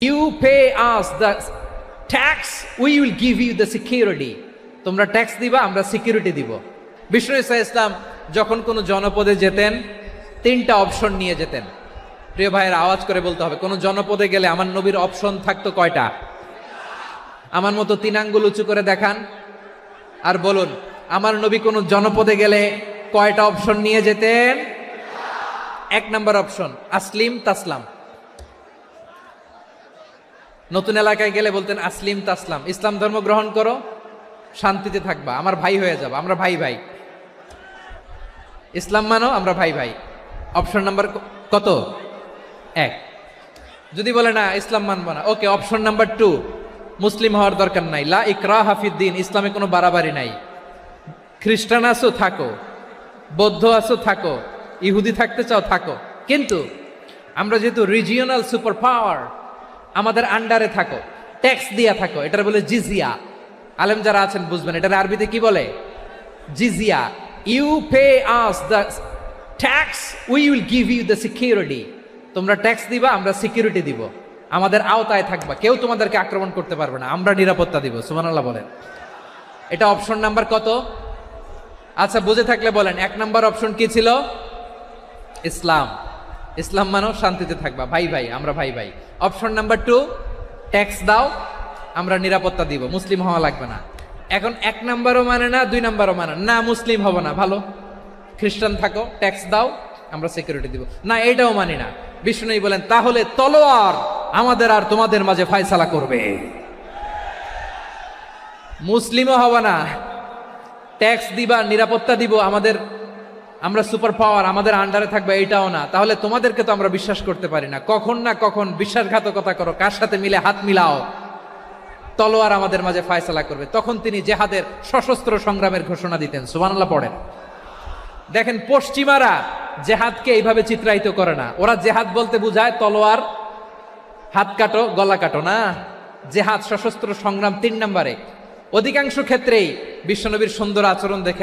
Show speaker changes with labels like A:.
A: You pay us the tax, we will give you the security. তোমরা tax দিবা, আমরা security দিব। বিষ্ণু ইসা ইসলাম যখন কোনো জনপদে যেতেন, তিনটা অপশন নিয়ে যেতেন। প্রিয় ভাইয়ের আওয়াজ করে বলতে হবে, কোন জনপদে গেলে আমার নবীর অপশন থাকতো কয়টা? আমার মতো তিন আঙ্গুল উঁচু করে দেখান আর বলুন, আমার নবী কোন জনপদে গেলে কয়টা অপশন নিয়ে যেতেন? এক নাম্বার অপশন আসলিম তাসলাম। নতুন এলাকায় গেলে বলতেন আসলিম তাসলাম, ইসলাম ধর্ম গ্রহণ করো, শান্তিতে থাকবা, আমার ভাই হয়ে যাবো, আমরা ভাই ভাই। ইসলাম মানো, আমরা ভাই ভাই। অপশন নাম্বার কত? এক। যদি বলে না ইসলাম মানবো না, ওকে, অপশন নাম্বার 2, মুসলিম হওয়ার দরকার নাই, লা ইকরাহা ফিদ্দিন, ইসলামে কোনো বাড়াবাড়ি নাই। খ্রিস্টান আছো থাকো, বৌদ্ধ আছো থাকো, ইহুদি থাকতে চাও থাকো, কিন্তু আমরা যেহেতু রিজিওনাল সুপার পাওয়ার, আমাদের আন্ডারে থাকো, ট্যাক্স দিয়া থাকো, এটার বলে জিজিয়া। আলেম যারা আছেন বুঝবেন, এটার আরবিতে কি বলে? জিজিয়া। You pay us the tax, we will give you the security. তোমরা ট্যাক্স দিবা, আমরা সিকিউরিটি দিব, আমাদের আওতায় থাকবা, কেউ তোমাদেরকে আক্রমণ করতে পারবে না, আমরা নিরাপত্তা দিব। সুবহানাল্লাহ বলেন। এটা অপশন নাম্বার কত? আচ্ছা, বুঝে থাকলে বলেন, এক নাম্বার অপশন কি ছিল? ইসলাম। ইসলাম মানো, শান্তিতে থাকবা, ভাই ভাই, আমরা ভাই ভাই। অপশন নাম্বার 2, ট্যাক্স দাও, আমরা নিরাপত্তা দিব, মুসলিম হওয়া লাগবে না। এখন এক নাম্বারও মানে না, 2 নাম্বারও মানে না, মুসলিম হবো না, ভালো, খ্রিস্টান থাকো, ট্যাক্স দাও, আমরা সিকিউরিটি দিব না, এটাও মানি না। বিষ্ণু বলেন, তাহলে তলোয়ার আমাদের আর তোমাদের মাঝে ফয়সালা করবে। মুসলিমও হবো না, ট্যাক্স দিবা, নিরাপত্তা দিব, আমরা সুপার পাওয়ার, আমাদের আন্ডারে থাকবে, এইটাও না। তাহলে তোমাদেরকে তো আমরা বিশ্বাস করতে পারি না, কখন না কখন বিশ্বাসঘাতকতা করো, কার সাথে মিলে হাত মিলাও, তলোয়ার আমাদের মাঝে ফয়সালা করবে। তখন তিনি জেহাদের সশস্ত্র সংগ্রামের ঘোষণা দিতেন। সুবহানাল্লাহ পড়েন। দেখেন, পশ্চিমারা জেহাদকে এইভাবে চিত্রায়িত করে না। ওরা জেহাদ বলতে বুঝায় তলোয়ার, হাত কাটো, গলা কাটো, না, জেহাদ সশস্ত্র সংগ্রাম 3 নম্বরে। অধিকাংশ ক্ষেত্রেই বিশ্বনবীর সুন্দর আচরণ দেখে